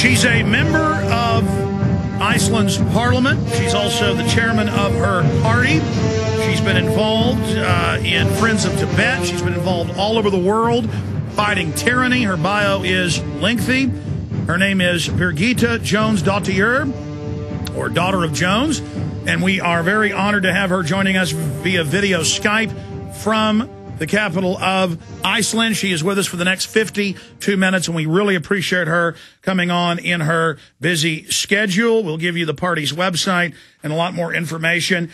She's a member of Iceland's parliament. She's also the chairman of her party. She's been involved in Friends of Tibet. She's been involved all over the world fighting tyranny. Her bio is lengthy. Her name is Birgitta Jonsdottir, or Daughter of Jones, and we are very honored to have her joining us via video Skype from the capital of Iceland. She is with us for the next 52 minutes, and we really appreciate her coming on in her busy schedule. We'll give you the party's website and a lot more information.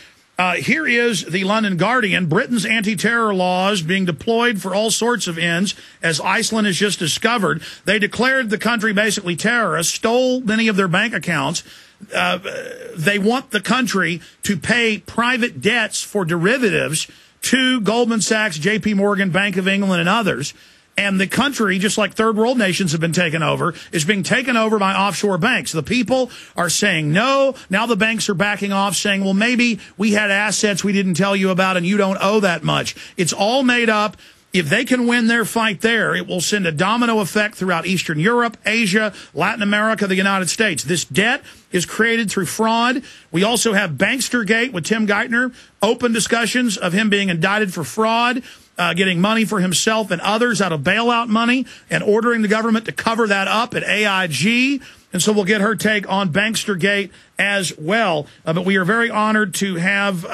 Here is the London Guardian. Britain's anti-terror laws being deployed for all sorts of ends, as Iceland has just discovered. They declared the country basically terrorist, stole many of their bank accounts. They want the country to pay private debts for derivatives to Goldman Sachs, J.P. Morgan, Bank of England, and others. And the country, just like third world nations have been taken over, is being taken over by offshore banks. The people are saying no. Now the banks are backing off, saying, well, maybe we had assets we didn't tell you about and you don't owe that much. It's all made up. If they can win their fight there, it will send a domino effect throughout Eastern Europe, Asia, Latin America, the United States. This debt is created through fraud. We also have Bankstergate with Tim Geithner, open discussions of him being indicted for fraud, getting money for himself and others out of bailout money, and ordering the government to cover that up at AIG. And so we'll get her take on Bankstergate as well. But we are very honored to have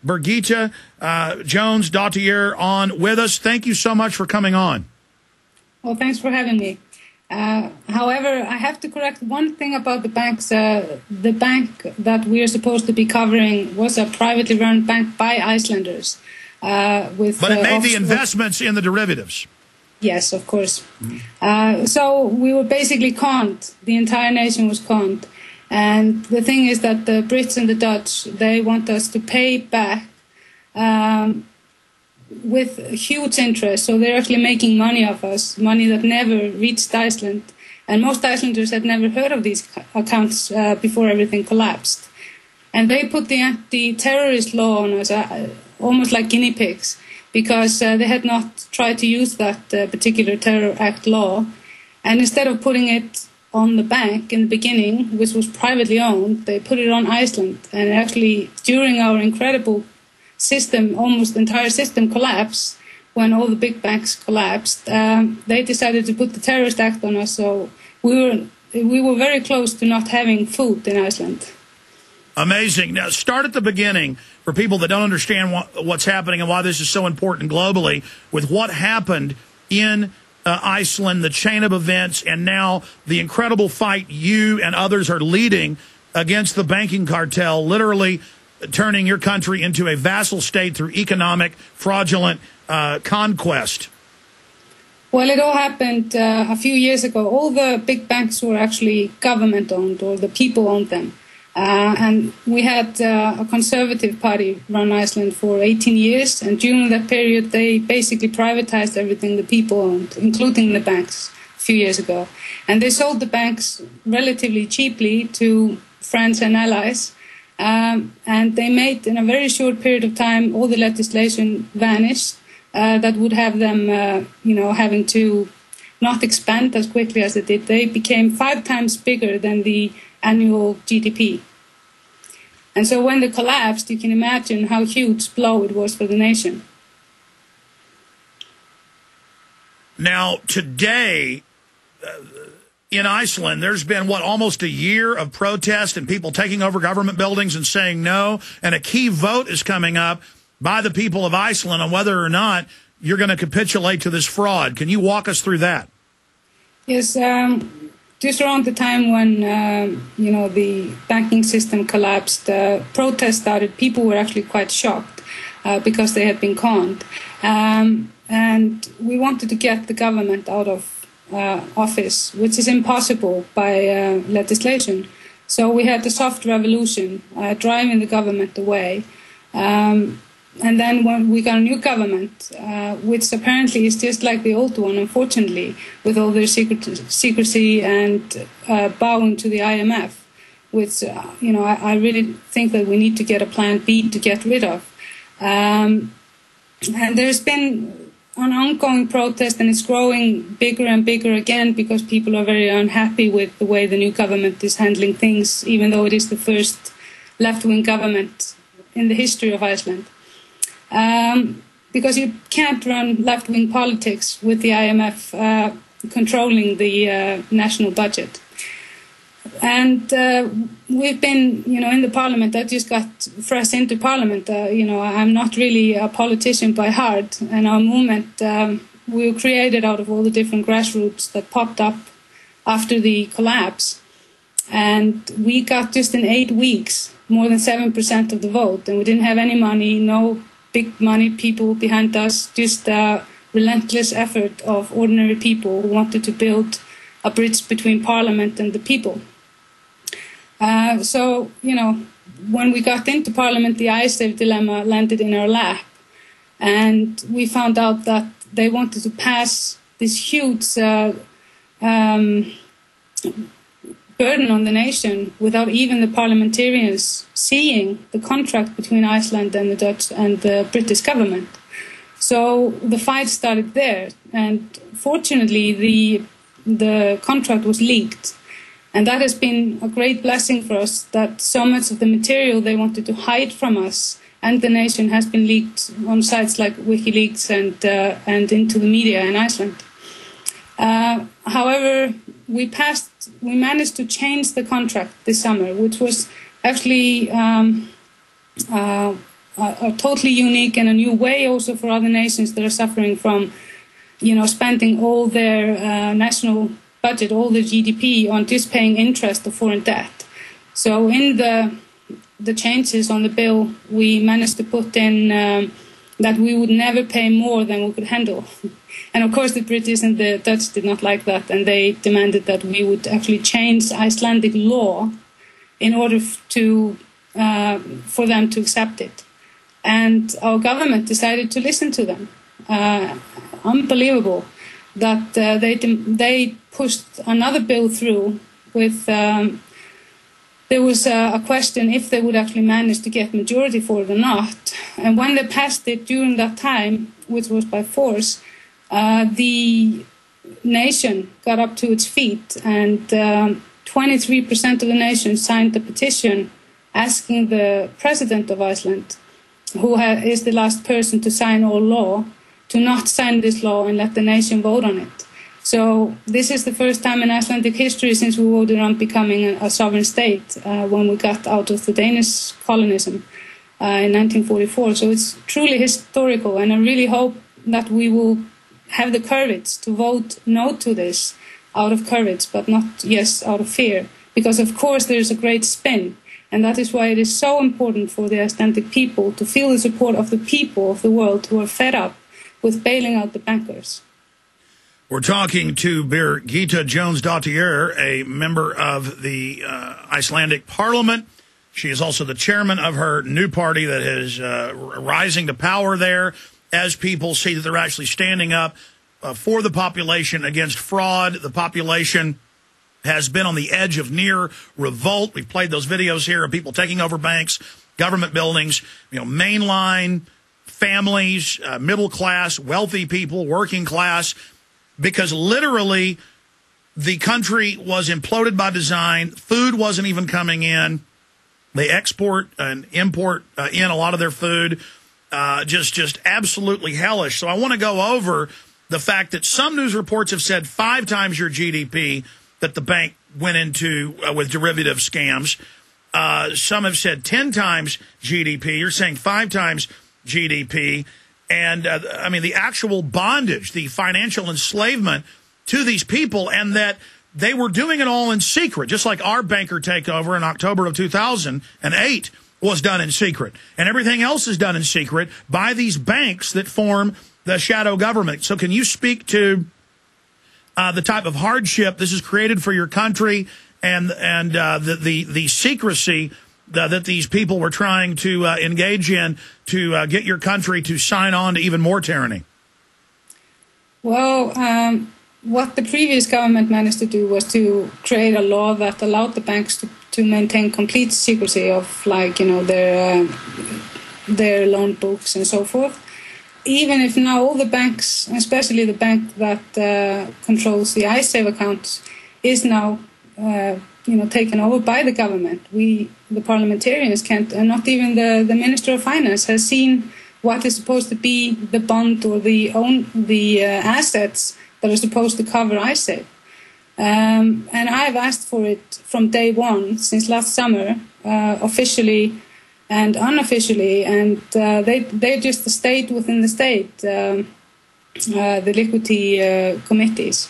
Birgitta Jonsdottir on with us. Thank you so much for coming on. Well, thanks for having me. However, I have to correct one thing about the banks. The bank that we are supposed to be covering was a privately run bank by Icelanders. But it made the investments in the derivatives. Yes, of course. So we were basically conned. The entire nation was conned. And the thing is that the Brits and the Dutch, they want us to pay back with huge interest. So they're actually making money off us, money that never reached Iceland. And most Icelanders had never heard of these accounts before everything collapsed. And they put the anti-terrorist law on us, almost like guinea pigs, because they had not tried to use that particular Terror Act law. And instead of putting it on the bank in the beginning, which was privately owned, they put it on Iceland. And actually, during our incredible system, almost the entire system collapsed, when all the big banks collapsed, they decided to put the Terrorist Act on us. So we were very close to not having food in Iceland. Amazing. Now, start at the beginning for people that don't understand what's happening and why this is so important globally, with what happened in Iceland, the chain of events, and now the incredible fight you and others are leading against the banking cartel, literally turning your country into a vassal state through economic fraudulent conquest. Well, it all happened a few years ago. All the big banks were actually government-owned, or the people owned them. And we had a conservative party run Iceland for 18 years, and during that period they basically privatized everything the people owned, including the banks, a few years ago. And they sold the banks relatively cheaply to friends and allies, and they made, in a very short period of time, all the legislation vanish that would have them, having to not expand as quickly as it did. They became 5 times bigger than the annual GDP. And so when they collapsed, you can imagine how huge blow it was for the nation. Now, today in Iceland, there's been, almost a year of protest and people taking over government buildings and saying no. And a key vote is coming up by the people of Iceland on whether or not you're going to capitulate to this fraud. Can you walk us through that? Yes, just around the time when, the banking system collapsed, protests started. People were actually quite shocked because they had been conned. And we wanted to get the government out of office, which is impossible by legislation. So we had the soft revolution, driving the government away. And then when we got a new government, which apparently is just like the old one, unfortunately, with all their secrecy and bowing to the IMF, which, I really think that we need to get a plan B to get rid of. And there's been an ongoing protest, and it's growing bigger and bigger again because people are very unhappy with the way the new government is handling things, even though it is the first left-wing government in the history of Iceland. Because you can't run left-wing politics with the IMF controlling the national budget. And we've been, in the parliament. I just got fresh into parliament. I'm not really a politician by heart. And our movement, we were created out of all the different grassroots that popped up after the collapse. And we got just in 8 weeks more than 7% of the vote. And we didn't have any money, no big money people behind us, just a relentless effort of ordinary people who wanted to build a bridge between parliament and the people. So, when we got into parliament, the Icesave dilemma landed in our lap. And we found out that they wanted to pass this huge burden on the nation without even the parliamentarians seeing the contract between Iceland and the Dutch and the British government. So the fight started there. And fortunately, the contract was leaked. And that has been a great blessing for us, that so much of the material they wanted to hide from us and the nation has been leaked on sites like WikiLeaks and into the media in Iceland. However, we managed to change the contract this summer, which was actually a totally unique and a new way also for other nations that are suffering from, spending all their national budget, all the GDP on just paying interest of foreign debt. So in the changes on the bill, we managed to put in that we would never pay more than we could handle. And of course the British and the Dutch did not like that, and they demanded that we would actually change Icelandic law in order for them to accept it. And our government decided to listen to them. Unbelievable that they pushed another bill through with there was a question if they would actually manage to get majority for it or not. And when they passed it during that time, which was by force, the nation got up to its feet, and 23% of the nation signed the petition asking the president of Iceland, who is the last person to sign all law, to not sign this law and let the nation vote on it. So this is the first time in Icelandic history since we voted on becoming a sovereign state when we got out of the Danish colonism in 1944. So it's truly historical, and I really hope that we will have the courage to vote no to this out of courage, but not yes out of fear. Because of course there is a great spin, and that is why it is so important for the Icelandic people to feel the support of the people of the world who are fed up with bailing out the bankers. We're talking to Birgitta Jonsdottir, a member of the Icelandic-parliment. She is also the chairman of her new party that is rising to power there as people see that they're actually standing up for the population against fraud. The population has been on the edge of near revolt. We've played those videos here of people taking over banks, government buildings, mainline families, middle class, wealthy people, working class, because literally the country was imploded by design. Food wasn't even coming in. They export and import in a lot of their food. Just absolutely hellish. So I want to go over the fact that some news reports have said 5 times your GDP that the bank went into with derivative scams. Some have said 10 times GDP. You're saying 5 times GDP. And, the actual bondage, the financial enslavement to these people, and that they were doing it all in secret, just like our banker takeover in October of 2008 was done in secret. And everything else is done in secret by these banks that form the shadow government. So can you speak to the type of hardship this has created for your country and the secrecy that these people were trying to engage in to get your country to sign on to even more tyranny? Well, what the previous government managed to do was to create a law that allowed the banks to maintain complete secrecy of, their loan books and so forth. even if now all the banks, especially the bank that controls the iSave accounts, is now taken over by the government, the parliamentarians can't, and not even the Minister of Finance has seen what is supposed to be the bond or the assets that are supposed to cover iSave. And I've asked for it from day one, since last summer, officially and unofficially, and they're just the state within the state, the liquidity committees.